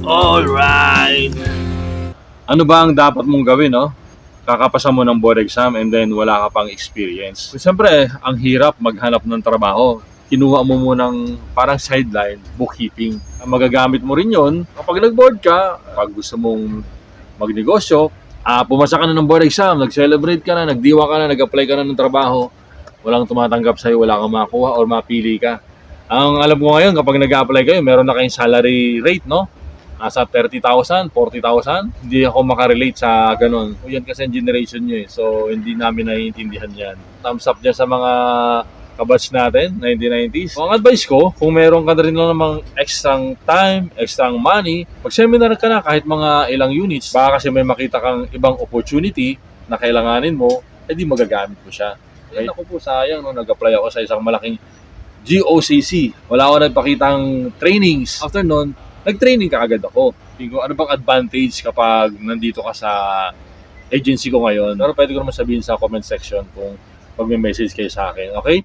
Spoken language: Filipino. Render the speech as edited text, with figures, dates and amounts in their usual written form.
Alright! Ano ba ang dapat mong gawin, no? Kakapasa mo ng board exam and then wala ka pang experience. Siyempre, ang hirap maghanap ng trabaho. Kinuha mo munang parang sideline, bookkeeping. Ang magagamit mo rin yon kapag nag-board ka, pag gusto mong magnegosyo, pumasa ka na ng board exam, nag-celebrate ka na, nagdiwa ka na, nag-apply ka na ng trabaho, walang tumatanggap sa'yo, wala kang makuha or mapili ka. Ang alam ko ngayon, kapag nag-apply kayo, meron na kayong salary rate, no? Nasa 30,000, 40,000. Hindi ako makarelate sa ganun. O yan kasi ang generation nyo eh. So, hindi namin naiintindihan yan. Thumbs up dyan sa mga kabatch natin, 1990s. Ang advice ko, kung meron ka na rin lang namang extrang time, extrang money, mag-seminar ka na kahit mga ilang units. Baka kasi may makita kang ibang opportunity na kailanganin mo, edi magagamit mo siya. Okay? Ako po, sayang, no? Nag-apply ako sa isang malaking GOCC. Wala ako nagpakitang trainings. After nun, nag-training ka agad ako. Tingin ko, ano bang advantage kapag nandito ka sa agency ko ngayon? Pero pwede ko naman sabihin sa comment section kung pag may message kayo sa akin. Okay?